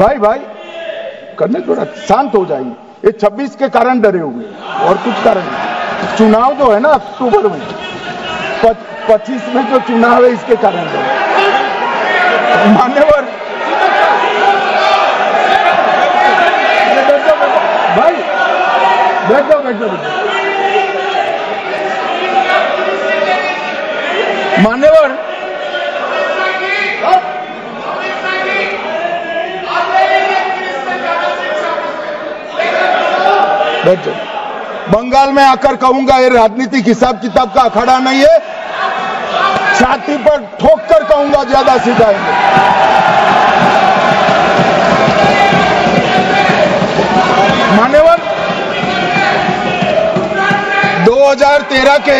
भाई भाई करने थोड़ा शांत हो जाइए। ये 26 के कारण डरे हुए हैं और कुछ कारण नहीं। चुनाव जो है ना अक्टूबर में, 25 में जो चुनाव है इसके कारण डरे। मान्यवर भाई बैठ जाओ। मान्यवर बैठ जाओ। बंगाल में आकर कहूंगा ये राजनीतिक हिसाब किताब का अखाड़ा नहीं है, छाती पर ठोक कर कहूंगा ज्यादा सिखाएंगे। मान्यवर 2013 के,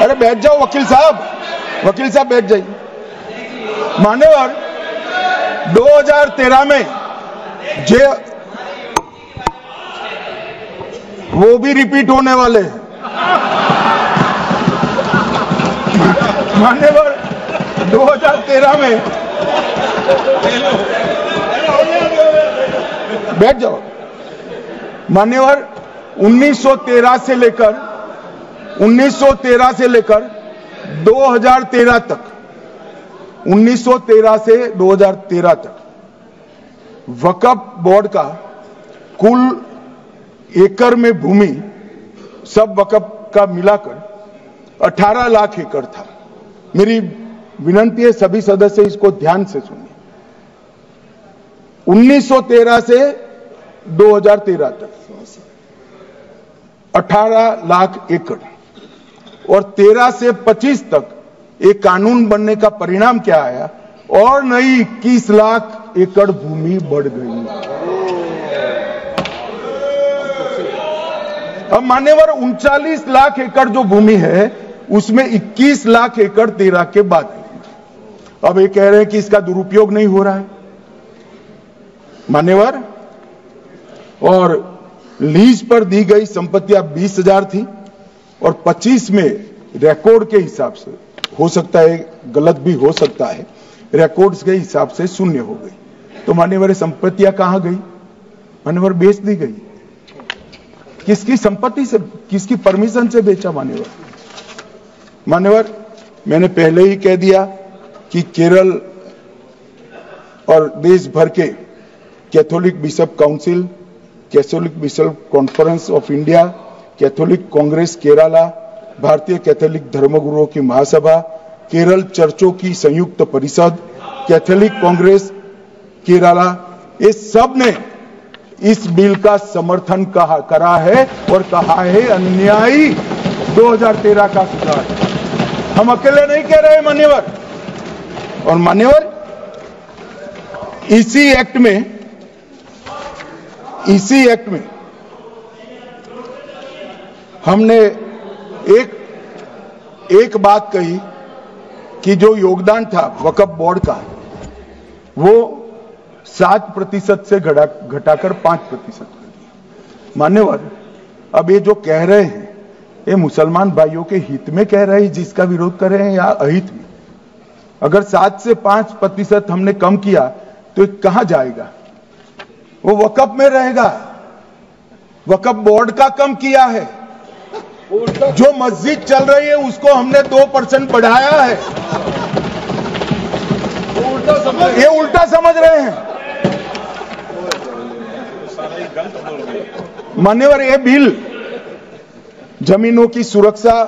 अरे बैठ जाओ वकील साहब बैठ जाइए। मान्यवर 2013 में जे वो भी रिपीट होने वाले हैं। मान्यवर 2013 में बैठ जाओ। मान्यवर 1913 से लेकर 2013 तक 1913 से 2013 तक वक्फ बोर्ड का कुल एकड़ में भूमि सब वक्फ का मिलाकर 18 लाख एकड़ था। मेरी विनंती है सभी सदस्य इसको ध्यान से सुनिए। 1913 से 2013 तक 18 लाख एकड़ और 13 से 25 तक एक कानून बनने का परिणाम क्या आया और नई 21 लाख एकड़ भूमि बढ़ गई। अब मान्यवर 39 लाख एकड़ जो भूमि है उसमें 21 लाख एकड़ 13 के बाद है। अब ये कह रहे हैं कि इसका दुरुपयोग नहीं हो रहा है मान्यवर। और लीज पर दी गई संपत्तियां 20,000 थी और 25 में रिकॉर्ड के हिसाब से, हो सकता है गलत भी हो सकता है, रिकॉर्ड्स के हिसाब से शून्य हो गई। तो मान्यवर संपत्तियां कहां गई? मान्यवर बेच दी गई। किसकी संपत्ति से, किसकी परमिशन से बेचा? मान्यवर मैंने पहले ही कह दिया कि केरल और देश भर के Catholic bishop council, Catholic bishop conference of India, Catholic Congress Kerala, भारतीय कैथोलिक धर्मगुरुओं की महासभा, केरल चर्चों की संयुक्त परिषद, कैथोलिक कांग्रेस केरला, ये सब ने इस बिल का समर्थन करा है और कहा है अन्यायी 2013 का सुधार। हम अकेले नहीं कह रहे मान्यवर। और मान्यवर इसी एक्ट में हमने एक बात कही कि जो योगदान था वक्फ बोर्ड का वो 7% से घटाकर 5% कर दिया। मान्यवर अब ये जो कह रहे हैं ये मुसलमान भाइयों के हित में कह रहे हैं जिसका विरोध कर रहे हैं या अहित में? अगर 7 से 5% हमने कम किया तो कहां जाएगा? वो वक्फ में रहेगा। वक्फ बोर्ड का कम किया है। जो मस्जिद चल रही है उसको हमने 2% बढ़ाया है। ये उल्टा समझ रहे हैं मान्यवर। ये बिल जमीनों की सुरक्षा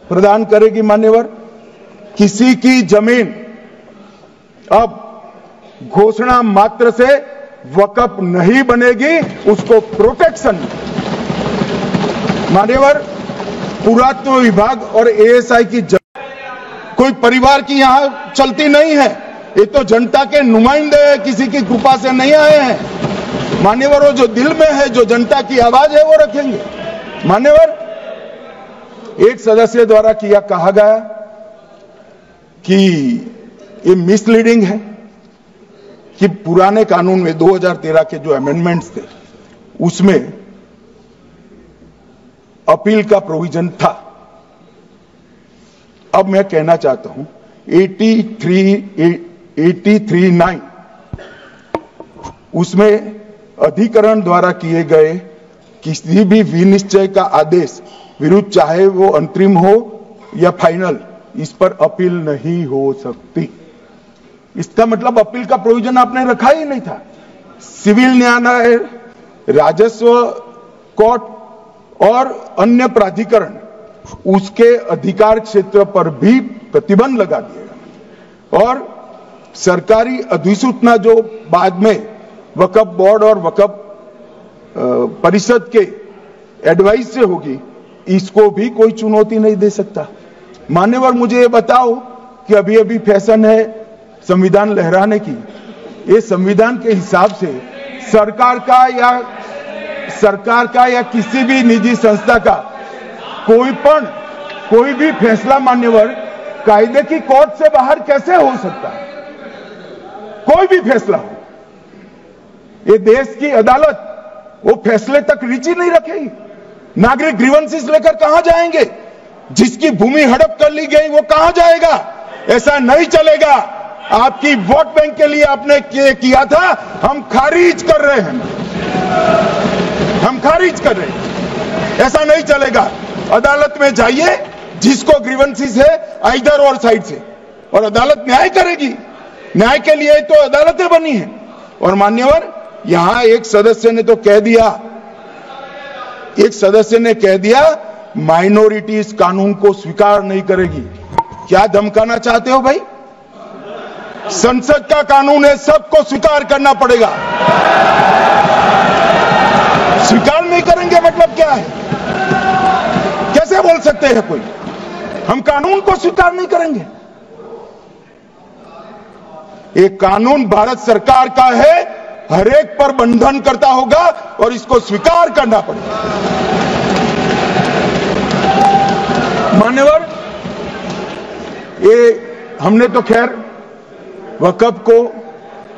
प्रदान करेगी मान्यवर। किसी की जमीन अब घोषणा मात्र से वक्फ नहीं बनेगी, उसको प्रोटेक्शन मान्यवर। पुरातत्व विभाग और एएसआई की कोई परिवार की यहां चलती नहीं है। ये तो जनता के नुमाइंदे हैं, किसी की कृपा से नहीं आए हैं मान्यवर। वो जो दिल में है, जो जनता की आवाज है वो रखेंगे मान्यवर। एक सदस्य द्वारा कहा गया कि ये मिसलीडिंग है कि पुराने कानून में 2013 के जो अमेंडमेंट्स थे उसमें अपील का प्रोविजन था। अब मैं कहना चाहता हूं 83 83(9) उसमें अधिकरण द्वारा किए गए किसी भी विनिश्चय का आदेश विरुद्ध, चाहे वो अंतरिम हो या फाइनल, इस पर अपील नहीं हो सकती। इसका मतलब अपील का प्रोविजन आपने रखा ही नहीं था। सिविल न्यायालय, राजस्व कोर्ट और अन्य प्राधिकरण उसके अधिकार क्षेत्र पर भी प्रतिबंध लगा दिएगा। और सरकारी अधिसूचना जो बाद में वक्फ बोर्ड और वक्फ परिषद के एडवाइस से होगी, इसको भी कोई चुनौती नहीं दे सकता। मान्यवर, मुझे ये बताओ कि अभी अभी फैशन है संविधान लहराने की। ये संविधान के हिसाब से सरकार का या किसी भी निजी संस्था का कोई भी फैसला मान्यवर कायदे की कोर्ट से बाहर कैसे हो सकता है? कोई भी फैसला हो, ये देश की अदालत वो फैसले तक रुचि नहीं रखेगी। नागरिक ग्रीवेंसेस लेकर कहां जाएंगे? जिसकी भूमि हड़प कर ली गई वो कहां जाएगा? ऐसा नहीं चलेगा। आपकी वोट बैंक के लिए आपने किया था, हम खारिज कर रहे हैं, हम खारिज कर रहे हैं। ऐसा नहीं चलेगा। अदालत में जाइए, जिसको ग्रीवेंसेस है आइदर और साइड से, और अदालत न्याय करेगी। न्याय के लिए तो अदालतें बनी हैं। और मान्यवर, यहां एक सदस्य ने तो कह दिया माइनॉरिटी इस कानून को स्वीकार नहीं करेगी। क्या धमकाना चाहते हो भाई? संसद का कानून है, सबको स्वीकार करना पड़ेगा। स्वीकार नहीं करेंगे मतलब क्या है? कैसे बोल सकते हैं कोई? हम कानून को स्वीकार नहीं करेंगे। एक कानून भारत सरकार का है, हर एक पर बंधन करता होगा और इसको स्वीकार करना पड़ेगा। मान्यवर, ये हमने तो खैर वक्फ को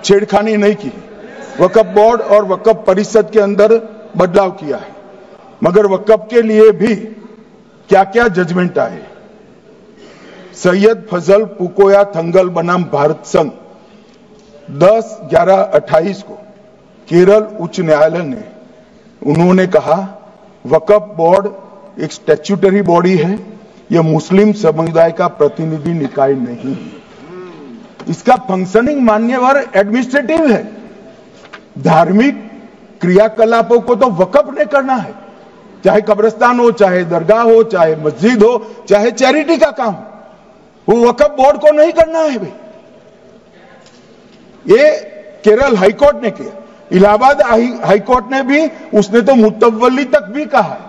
छेड़खानी नहीं की। वक्फ बोर्ड और वक्फ परिषद के अंदर बदलाव किया है, मगर वक्फ के लिए भी क्या क्या जजमेंट आए। सैयद फजल पुकोया थंगल बनाम भारत संघ 10/11/28 को केरल उच्च न्यायालय ने उन्होंने कहा वक्फ बोर्ड एक स्टैट्यूटरी बॉडी है, यह मुस्लिम समुदाय का प्रतिनिधि निकाय नहीं है। इसका फंक्शनिंग मान्यवर एडमिनिस्ट्रेटिव है। धार्मिक क्रियाकलापों को तो वक्फ ने करना है, चाहे कब्रिस्तान हो, चाहे दरगाह हो, चाहे मस्जिद हो, चाहे चैरिटी का काम, वो वक्फ बोर्ड को नहीं करना है भाई। ये केरल हाईकोर्ट ने किया। इलाहाबाद हाईकोर्ट ने भी, उसने तो मुतवल्ली तक भी कहा है।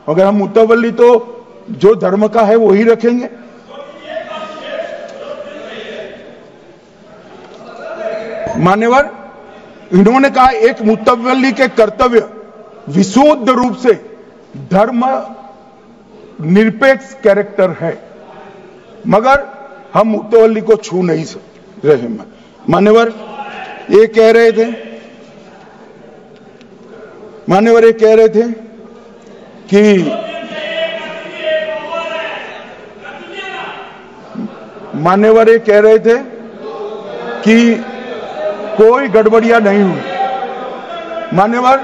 अगर हम मुतवल्ली तो जो धर्म का है वही रखेंगे। मान्यवर, इन्होंने कहा एक मुतवल्ली के कर्तव्य विशुद्ध रूप से धर्म निरपेक्ष कैरेक्टर है, मगर हम मुतवल्ली को छू नहीं रहे। मान्यवर ये कह रहे थे कि मान्यवर ये कह रहे थे कि कोई गड़बड़ियां नहीं हुई। मान्यवर,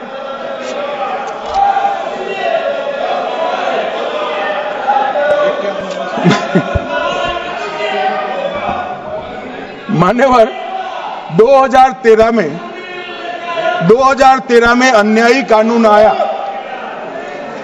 मान्यवर 2013 में अन्यायी कानून आया।